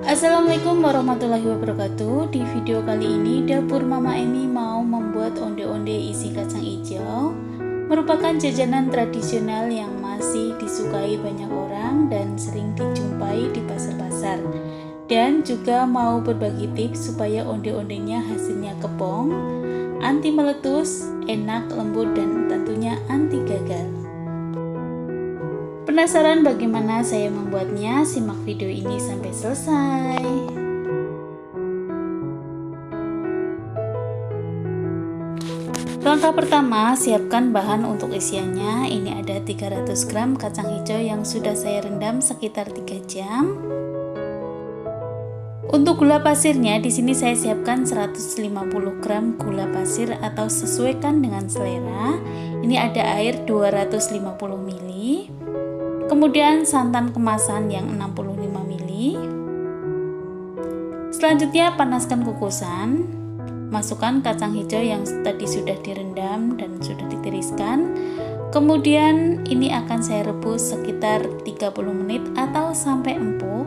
Assalamualaikum warahmatullahi wabarakatuh. Di video kali ini dapur Mama Emi mau membuat onde-onde isi kacang hijau. Merupakan jajanan tradisional yang masih disukai banyak orang dan sering dijumpai di pasar-pasar. Dan juga mau berbagi tips supaya onde-ondenya hasilnya kepong, anti meletus, enak, lembut, dan tentunya anti gagal. Penasaran bagaimana saya membuatnya? Simak video ini sampai selesai. Langkah pertama, siapkan bahan untuk isiannya. Ini ada 300 gram kacang hijau yang sudah saya rendam sekitar 3 jam. Untuk gula pasirnya, di sini saya siapkan 150 gram gula pasir atau sesuaikan dengan selera. Ini ada air 250 ml. Kemudian santan kemasan yang 65 ml. Selanjutnya panaskan kukusan. Masukkan kacang hijau yang tadi sudah direndam dan sudah ditiriskan. Kemudian ini akan saya rebus sekitar 30 menit atau sampai empuk.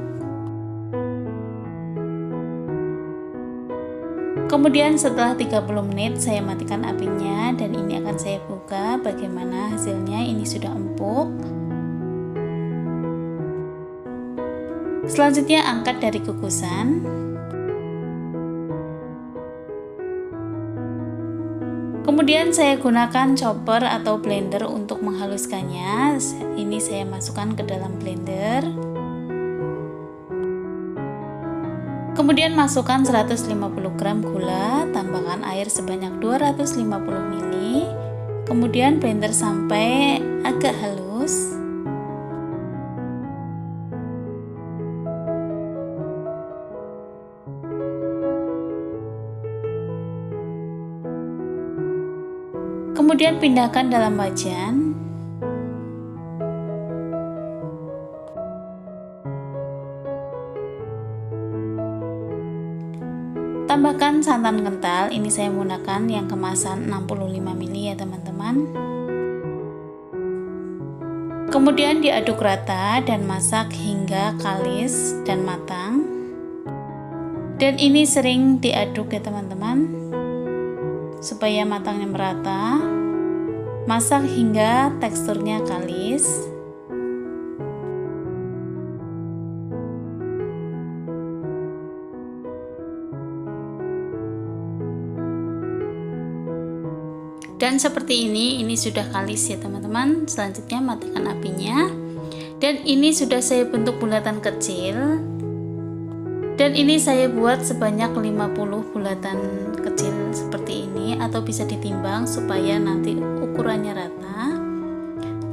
Kemudian setelah 30 menit saya matikan apinya dan ini akan saya buka bagaimana hasilnya. Ini sudah empuk. Selanjutnya angkat dari kukusan. Kemudian saya gunakan chopper atau blender untuk menghaluskannya. Ini saya masukkan ke dalam blender. Kemudian masukkan 150 gram gula, tambahkan air sebanyak 250 ml. Kemudian blender sampai agak halus. Kemudian pindahkan dalam wajan. Tambahkan santan kental, ini saya menggunakan yang kemasan 65 ml ya teman-teman. Kemudian diaduk rata dan masak hingga kalis dan matang. Dan ini sering diaduk ya teman-teman, supaya matangnya merata. Masak hingga teksturnya kalis. Dan seperti ini sudah kalis ya teman-teman. Selanjutnya matikan apinya. Dan ini sudah saya bentuk bulatan kecil. Dan ini saya buat sebanyak 50 bulatan kecil seperti ini, atau bisa ditimbang supaya nanti ukurannya rata.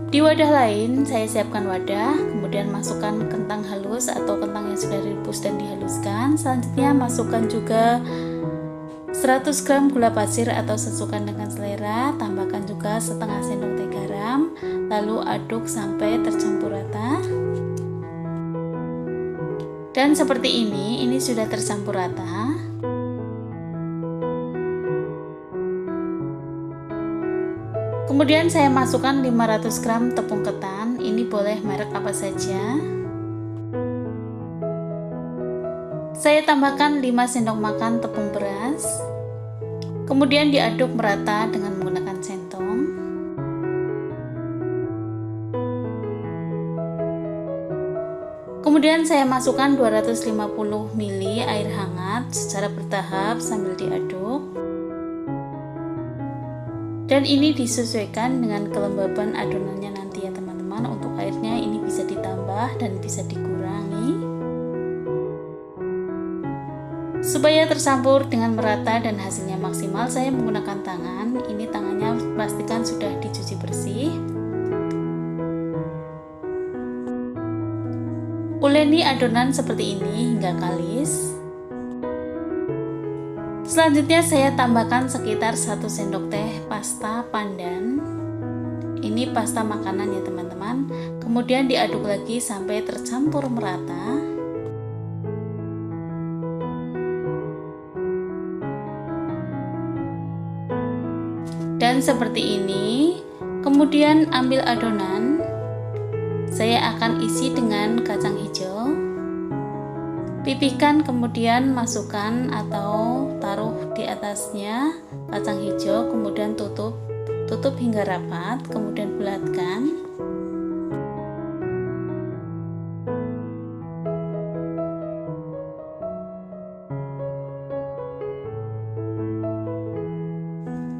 Di wadah lain saya siapkan wadah, kemudian masukkan kentang halus atau kentang yang sudah direbus dan dihaluskan. Selanjutnya masukkan juga 100 gram gula pasir atau sesuaikan dengan selera. Tambahkan juga setengah sendok teh garam, lalu aduk sampai tercampur rata. Dan seperti ini sudah tercampur rata. Kemudian saya masukkan 500 gram tepung ketan. Ini boleh merek apa saja. Saya tambahkan 5 sendok makan tepung beras. Kemudian diaduk merata dengan menggunakan centong. Kemudian saya masukkan 250 ml air hangat secara bertahap sambil diaduk. Dan ini disesuaikan dengan kelembaban adonannya nanti ya teman-teman. Untuk airnya ini bisa ditambah dan bisa dikurangi. Supaya tercampur dengan merata dan hasilnya maksimal, saya menggunakan tangan. Ini tangannya pastikan sudah dicuci bersih. Uleni adonan seperti ini hingga kalis. Selanjutnya saya tambahkan sekitar 1 sendok teh pasta pandan. Ini pasta makanan ya teman-teman. Kemudian diaduk lagi sampai tercampur merata. Dan seperti ini. Kemudian ambil adonan. Saya akan isi dengan kacang hijau. Pipihkan, kemudian masukkan atau taruh di atasnya kacang hijau, kemudian tutup hingga rapat, kemudian bulatkan.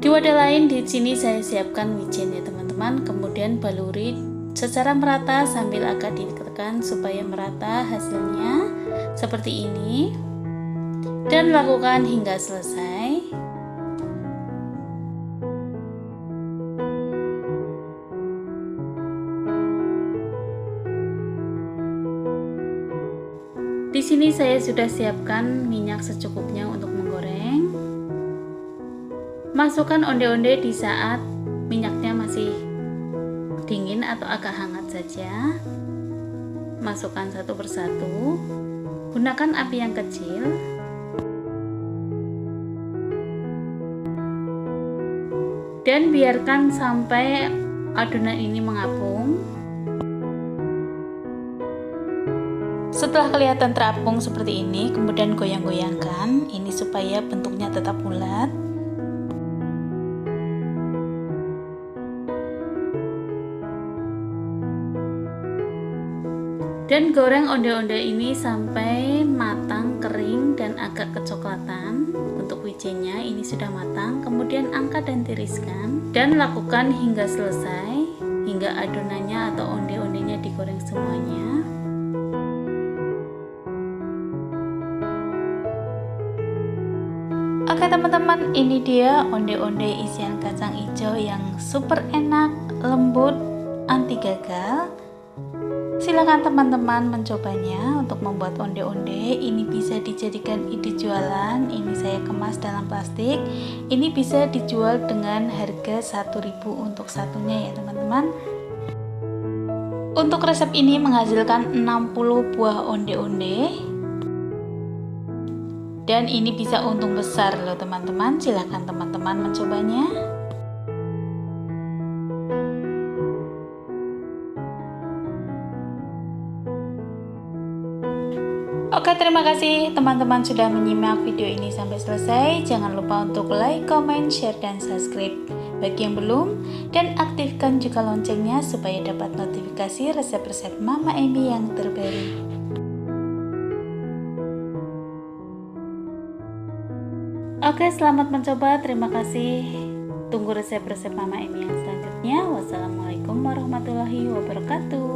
Di wadah lain di sini saya siapkan wijen ya teman-teman, kemudian baluri secara merata sambil agak ditekan supaya merata hasilnya seperti ini, dan lakukan hingga selesai. Di sini saya sudah siapkan minyak secukupnya untuk menggoreng. Masukkan onde-onde di saat minyaknya masih dingin atau agak hangat saja. Masukkan satu persatu. Gunakan api yang kecil. Dan biarkan sampai adonan ini mengapung. Setelah kelihatan terapung seperti ini, kemudian goyang-goyangkan ini supaya bentuknya tetap bulat. Dan goreng onde-onde ini sampai matang, kering, dan agak kecoklatan. Untuk wijennya ini sudah matang, kemudian angkat dan tiriskan. Dan lakukan hingga selesai, hingga adonannya atau onde-ondenya digoreng semuanya. Oke teman-teman, ini dia onde-onde isian kacang hijau yang super enak, lembut, anti gagal. Silakan teman-teman mencobanya untuk membuat onde-onde. Ini bisa dijadikan ide jualan. Ini saya kemas dalam plastik. Ini bisa dijual dengan harga 1.000 untuk satunya ya teman-teman. Untuk resep ini menghasilkan 60 buah onde-onde. Dan ini bisa untung besar loh teman-teman. Silakan teman-teman mencobanya. Oke, terima kasih teman-teman sudah menyimak video ini sampai selesai. Jangan lupa untuk like, comment, share, dan subscribe bagi yang belum. Dan aktifkan juga loncengnya supaya dapat notifikasi resep-resep Mama Emi yang terbaru. Oke, selamat mencoba. Terima kasih. Tunggu resep-resep Mama Emi yang selanjutnya. Wassalamualaikum warahmatullahi wabarakatuh.